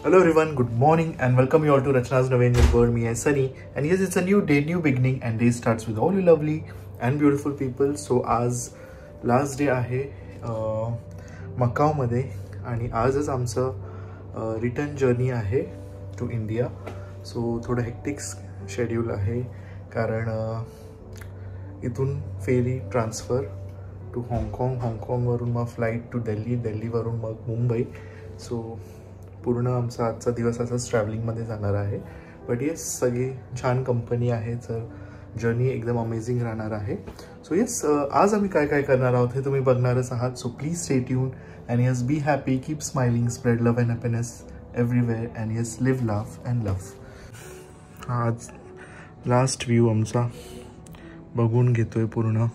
Hello everyone, good morning and welcome you all to Rachna's November World. Me is Sunny and yes, it's a new day, new beginning and day starts with all you lovely and beautiful people. So आज last day आहे Macau मध्ये आणि आजच आमचं return journey आहे to India. So थोडं hectic schedule आहे कारण इथून फेरी ट्रान्सफर टू हाँगकाँग, हाँगकाँगवरून मग फ्लाईट टू दिल्ली, दिल्लीवरून मग मुंबई. सो पूर्ण आमचा आजचा दिवस असाच ट्रॅव्हलिंगमध्ये जाणार आहे. बट येस, सगळी छान कंपनी आहे, तर जर्नी एकदम अमेझिंग राहणार आहे. सो येस, आज आम्ही काय काय करणार आहोत हे तुम्ही बघणारच आहात. So please stay tune and yes, be happy, keep smiling, spread love and happiness everywhere and yes, live laugh and love. आज लास्ट व्ह्यू आमचा बघून घेतोय पूर्ण.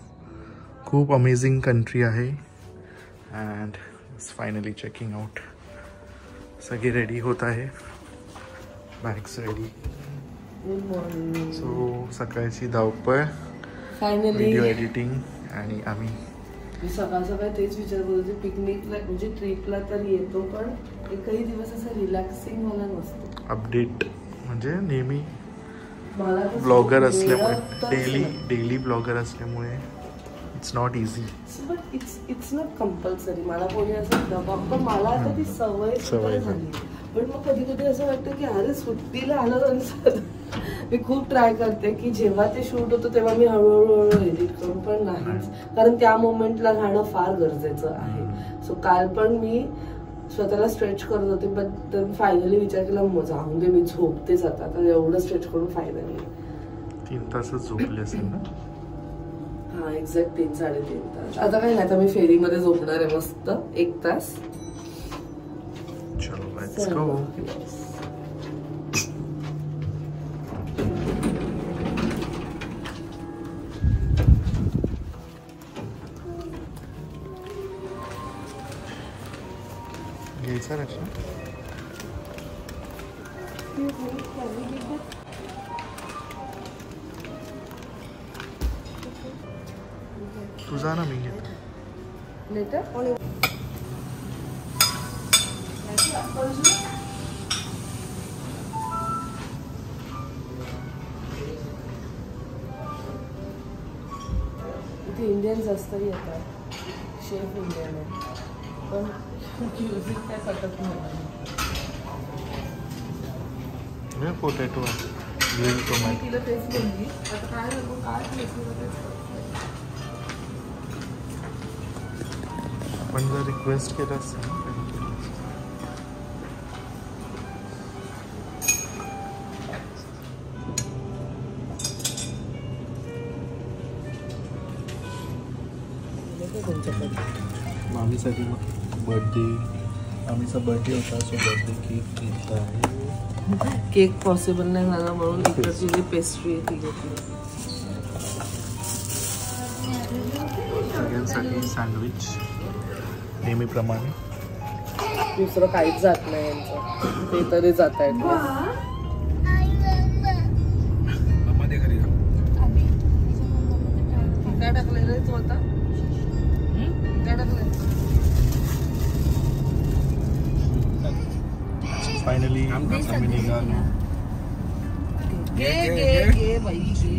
खूप अमेझिंग कंट्री आहे अँड फायनली चेकिंग आउट. सगळे रेडी होत आहे, बॅग्स रेडी. सो सकाळची धावपळ, व्हिडिओ एडिटिंग आणि आम्ही सकाळ सकाळी तेच विचार करत होते. पिकनिकला म्हणजे ट्रिपला तर येतो पण एकही दिवस असं रिलॅक्सिंग मला नसतो. अपडेट म्हणजे नेहमी ब्लॉगर असल्यामुळे, डेली ब्लॉगर असल्यामुळे it's not easy. But it's not compulsory. मला कोणी असं दबाव, पण मला आता ती सवय झाली. पण मग कधी कधी असं वाटतं की अरे सुट्टीला आलं नसतं. मी खूप ट्राय करते की जेव्हा ते शूट होतं तेव्हा मी हळूहळू एडिट करून, पण नाहीच, कारण त्या मोमेंटला राहणं फार गरजेचं आहे. सो काल पण मी स्वतःला स्ट्रेच करत होते, पण फायनली विचार केला जाऊन दे, मी झोपतेच आता, तर एवढं स्ट्रेच करून फायदा नाही. 3 तासच झोपले असेल ना? हा, एक्झॅक्ट 3-3.5 तास. आता काय नाही, आता मी फेरीमध्ये झोपणार आहे मस्त 1 तास. चलो लेट्स गो. घ्यायचा रक्षा तुझा ना, मी घेतो लेटर. इथे इंडियन जास्त येतात, शेफ इंडियन आहे, पण म्युझिक काय पटत नाही. पोटॅटो तिला तेच बोलली, आता काय नको काय आपण जर रिक्वेस्ट केलं असतं मामीसाठी. बर्थडे, मामीचा बर्थडे होता, सो बर्थडे केक घेतला आहे. केक पॉसिबल नाही झाला म्हणून इकडची जी पेस्ट्री आहे ती घेतली. सगळ्यांसाठी सँडविच नेहमीप्रमाणे. दुसरं काहीच जात नाही यांचं, ते तरी जात आहेत. काय टाकलेलं आहे तू आता? काय टाकलंय? फायनली आम्ही निघालो. घे बाई घे.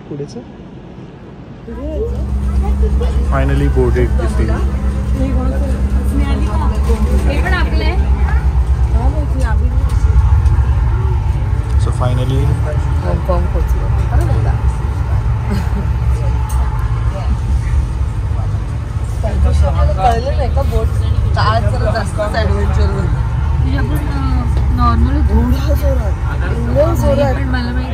पुढेच finally boarded the ferry. So finally हाँगकाँग पोहोचलो. कळलं नाही का बोट आज जरा जास्तच ऍडव्हेंचर होतं. नॉर्मल जोरात मला माहिती.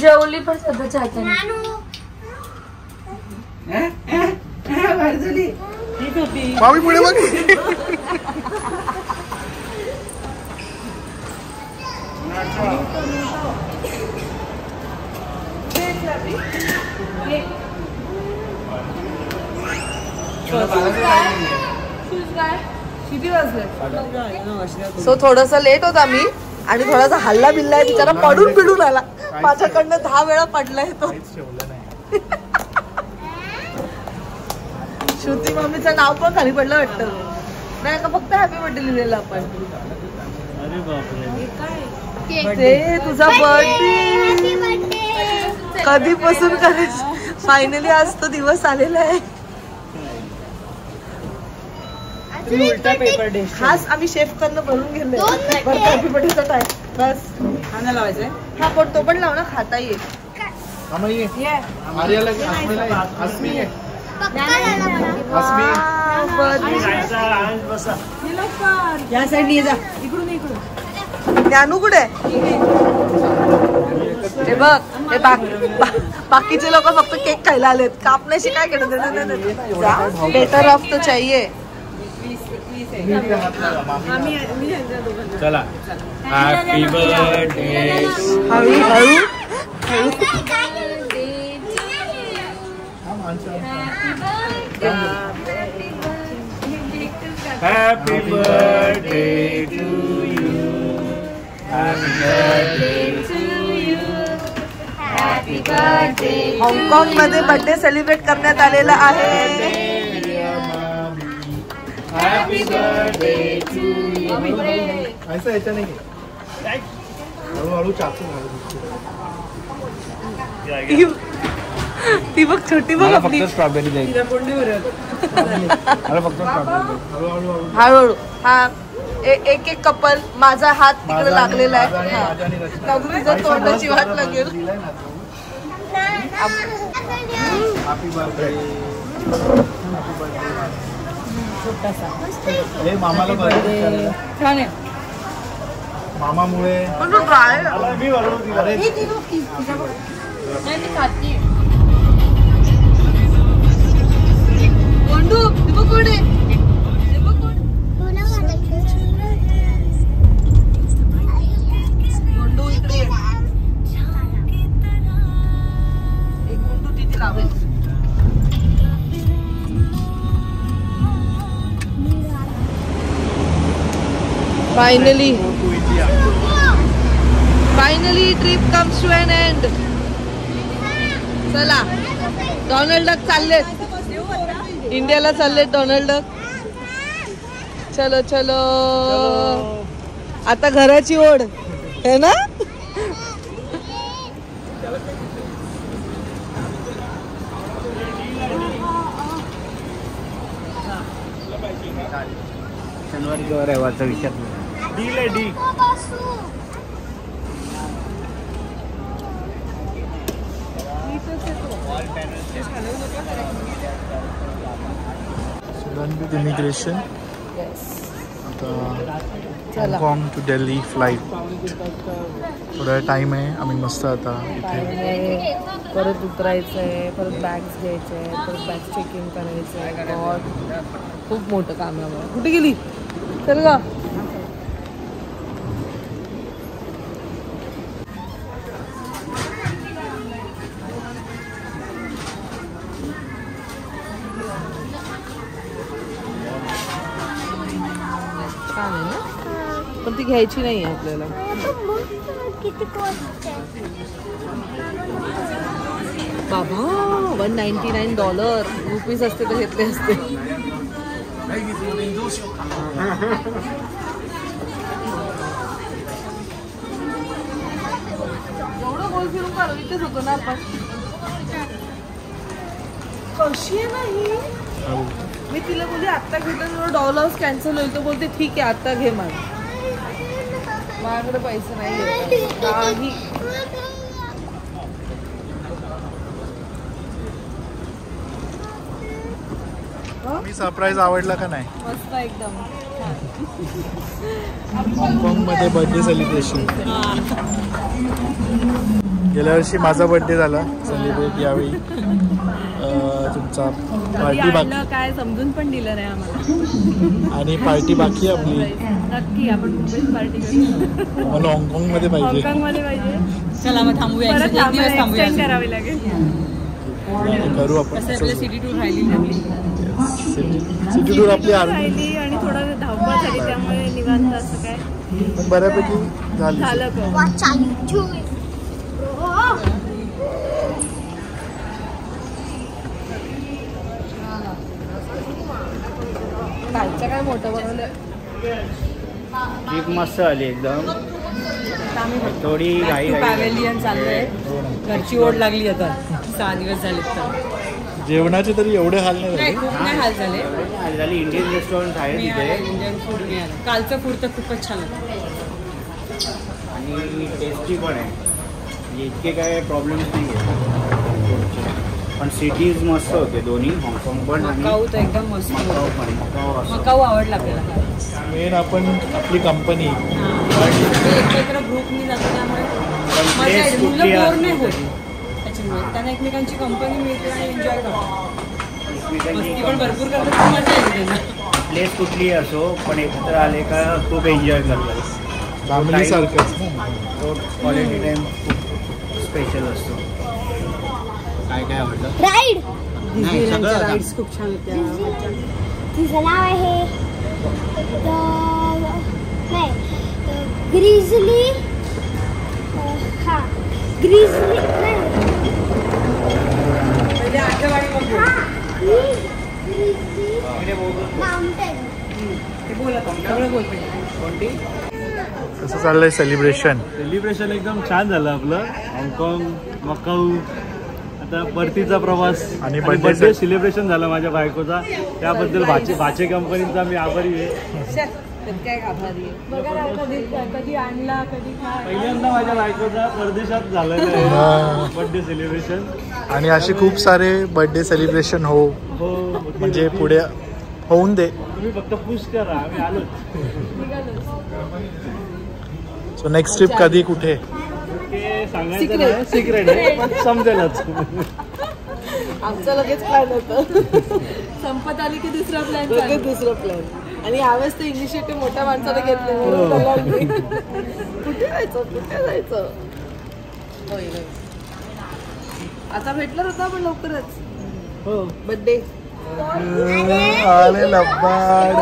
जेवली पण सध्याच्या हाताने. मामी पुढे बघ. सो थोडस लेट होता मी आणि थोडासा हल्ला बिल्ला आहे बिचारा पडून पिडून आला माझ्याकडनं 10 वेळा पडलाय तो. श्रुती मम्मीचं नाव पण खाली पडलं वाटतं नाही का फक्त हॅपी बर्थडे लिहिलेलं आपण. ते तुझा बर्थडे कधीपासून करायचं फायनली आज तो दिवस आलेला आहे. खास आम्ही शेफ करणं भरून घेतलंय हॅपी बर्थडेचा टाइम बस खाना लावायचंय. हा पण तो पण लाव ना खाता येईल. या साईडने जा इकडून इकडून. ज्ञानू कुठे हे बघ हे बाकीचे लोक फक्त केक खायला आलेत कापण्याशी काय केलं. बेटर ऑफ तो चाहिए. चला हॅपी बर्थडे. हळू हळू happy birthday to you. Happy birthday to you. Happy birthday. हाँगकाँग मध्ये बर्थडे सेलिब्रेट करण्यात आलेला आहे. Happy birthday to you. ऐसा याच्या नाही हळूहळू चाकू ती बघ छोटी बघ आपली. फक्त स्ट्रॉबेरी द्यायची. हळूहळू हा एक एक कपल. माझा हात तिकडे लागलेला आहे तिचा तोंडाची वाट लागेल. Happy birthday. हे मामाला बर्थडे छान आहे. मामामुळे Finally trip comes to an end. चला डोनाल्ड डक चाललेत इंडियाला चाललेत डोनाल्ड डक. चलो चलो आता घराची ओढ है ना. शनिवारी किंवा रविवारचा विचार डील आहे डी. इमिग्रेशन हाँगकाँग टू दिल्ली फ्लाईट थोडा टाइम आहे. आम्ही मस्त आता इथे परत उतरायचं आहे परत बॅग्स घ्यायचे आहे परत बॅग चेकिंग करायचं आहे. गॉड खूप मोठं काम आहे. कुठे गेली चल गा. छान आहे ना पण ती घ्यायची नाही आहे आपल्याला. बाबा $199 असते तर घेतले असते. एवढं गोल फिरून काढू इथेच होतो ना आपण. कशी आहे नाही मी तिला बोलली आत्ता घेतलं $1 कॅन्सल होईल. तो बोलते ठीक आहे आता घे. माझ्याकडे पैसे नाही काही. मी सरप्राईज आवडला का नाही. मस्त एकदम. हाँगकाँग मध्ये बर्थडे सेलिब्रेशन. गेल्या वर्षी माझा बर्थडे झाला सेलिब्रेट. यावेळी तुमचा पार्टी बाकी काय समजून पण दिलं नाही आम्हाला. आणि पार्टी बाकी आहे आपली. नक्की आपण मुंबईत पार्टी करू. मला हाँगकाँग मध्ये पाहिजे. हाँगकाँग मध्ये पाहिजे. चला मग थांबूया. परत एक्सटेंड करावी लागेल. करू आपण. सिटी टूर राहिली सिटी टूर आपली राहिली आणि थोडं धावपळ झाली त्यामुळे निवांत असं काय पण बऱ्यापैकी झाली. झालं का? कालचं काय मोठं बनवलं. ट्रिप मस्त आली एकदम. थोडी घाई पॅव्हेलियन चाललंय. घरची ओढ लागली आता 6 दिवस झाले तर. जेवणाचे तरी एवढे हाल नाही नाही झाले. खूप नाही हाल झाले. झाली. इंडियन रेस्टॉरंट आहे तिथे इंडियन फूड मिळालं. कालचं फूड तर खूपच छान होतं आणि टेस्टी पण आहे. म्हणजे इतके काय प्रॉब्लेम्स नाही आहे. पण सिटीज मस्त होते दोन्ही. हाँगकाँग पण आणि मकाऊ तर एकदम मस्त मकाऊ होतं. पण. मकाऊ आवडला आपल्याला. मेन आपण आपली कंपनी एकत्र ग्रुपनी जातो त्यामुळे मजा येते. मुलं बोर नाही होत त्याच्यामुळे. त्यांना एकमेकांची कंपनी मिळते आणि एन्जॉय करतात. मस्ती पण भरपूर करतात. खूप मजा येते त्यांना. प्लेस कुठलीही असो पण एकत्र आले का खूप एन्जॉय करतात. फॅमिली सारखं. तो क्वालिटी टाईम खूप स्पेशल असतो. काय काय आवडलं? राईड डिझनीलँडच्या राईड्स खूप छान होत्या. तिचं नाव आहे ग्रीझली. हा ग्रीझली नाही. पहिले आठवडी बघू. माउंटेन. ते बोला सगळं बोल पाहिजे. कोणती? कसं चाललंय सेलिब्रेशन? सेलिब्रेशन एकदम छान झालं आपलं. हाँगकाँग, मकाऊ, आता परतीचा प्रवास आणि बर्थडे सेलिब्रेशन झालं माझ्या बायकोचा. त्याबद्दल भाचे कंपनीचा मी आभारी आहे. काय आभारी आहे. बघा ना, कधी आणला कधी काय. पहिल्यांदा माझ्या बायकोचा परदेशात झालेलं आहे बर्थडे सेलिब्रेशन. आणि असे खूप सारे बर्थडे सेलिब्रेशन हो म्हणजे पुढे होऊन दे. तुम्ही फक्त पुश करा, आम्ही आलोच. सो नेक्स्ट ट्रिप कधी कुठे? ते सांगायचं नाही, सिक्रेट आहे पण समजेलच. आमचं लगेच प्लॅन होतं. संपत आली की दुसरा प्लॅन. लगेच दुसरं प्लॅन. आणि यावेळेस ते इनिशिएटिव्ह मोठ्या माणसाने घेतले. कुठे जायचं कुठे जायचं. आता भेटणार होता पण लवकरच. हो. बर्थडे आले लब्बाड.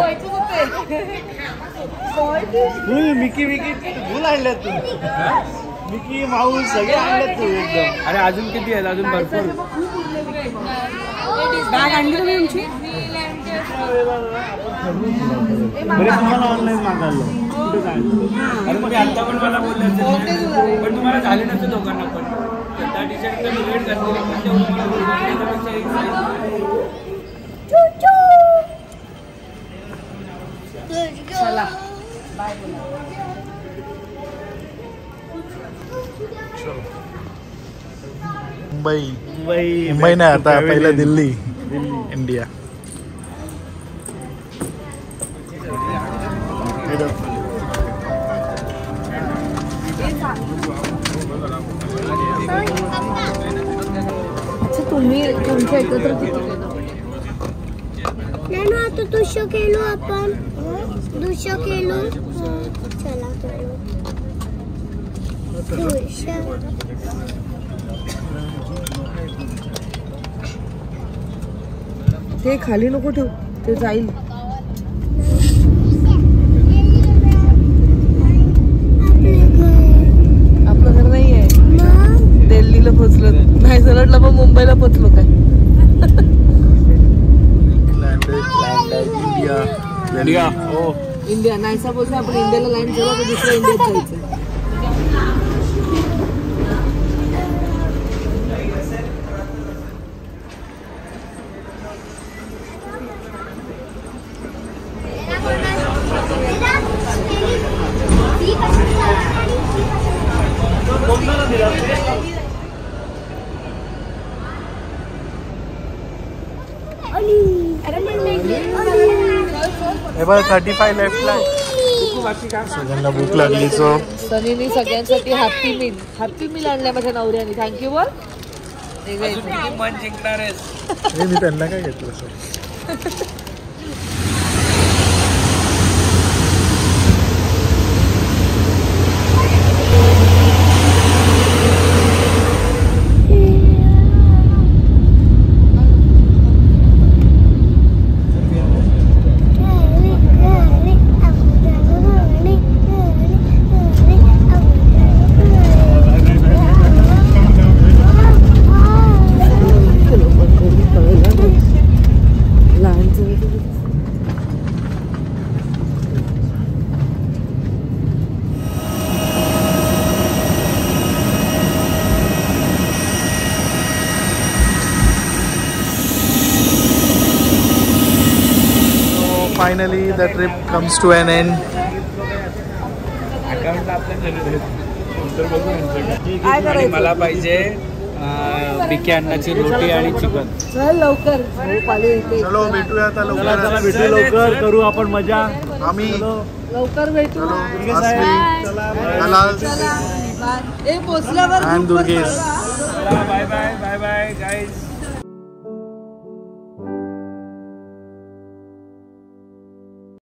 मिकी फुल आणल्यात तू. मिकी माऊस सगळे आणल्यात तू एकदम. अरे अजून किती आहेत? अजून भरपूर. बॅग आणली तुम्ही तुमची? बरे तुम्हाला ऑनलाईन मागायला कुठे जायचं? अरे मग आता पण मला बोलले असेल पण तुम्हाला झाले नसते दोघांना पण. त्या टी-शर्ट कमी वेट करते पण तेवढं मला बोलण्यापेक्षा एक size. चला मुंबई नाही आता पहिला दिल्ली इंडिया. अच्छा तुम्ही तुमच्या एकत्र किती केलं? नाही ना आता दुसरं केलो आपण. दुसरं केलो. चला केलो. ते खाली नको ठेव. ते जाईल. आपलं घर नाही आहे. दिल्लीला पोचलो नाही. सलटला पण मुंबईला पोचलो काय. इंडिया हो. इंडिया नाहीसा पोचलो आपण. इंडियाला लँड झालो तर दुसऱ्या इंडियात जायचं. हे बघ 35 लेफ्टला आहे. सगळ्यांना भूक लागली. सो सनीने सगळ्यांसाठी हॅपी मील आणलाय माझ्या नवऱ्याने. थँक्यू बोल. मन जिंकणार आहेस. मी त्यांना काय घेतलं sir. finally the trip comes to an end. आणि मला पाहिजे बिके अन्नाची रोटी आणि चिकन. चल लवकर झोप आली येते. चलो भेटूया आता चला लवकर. भेटू लवकर, करू आपण मजा. आम्ही लवकर भेटू. चला ए पोचल्यावर and Durgesh. Bye bye bye bye guys.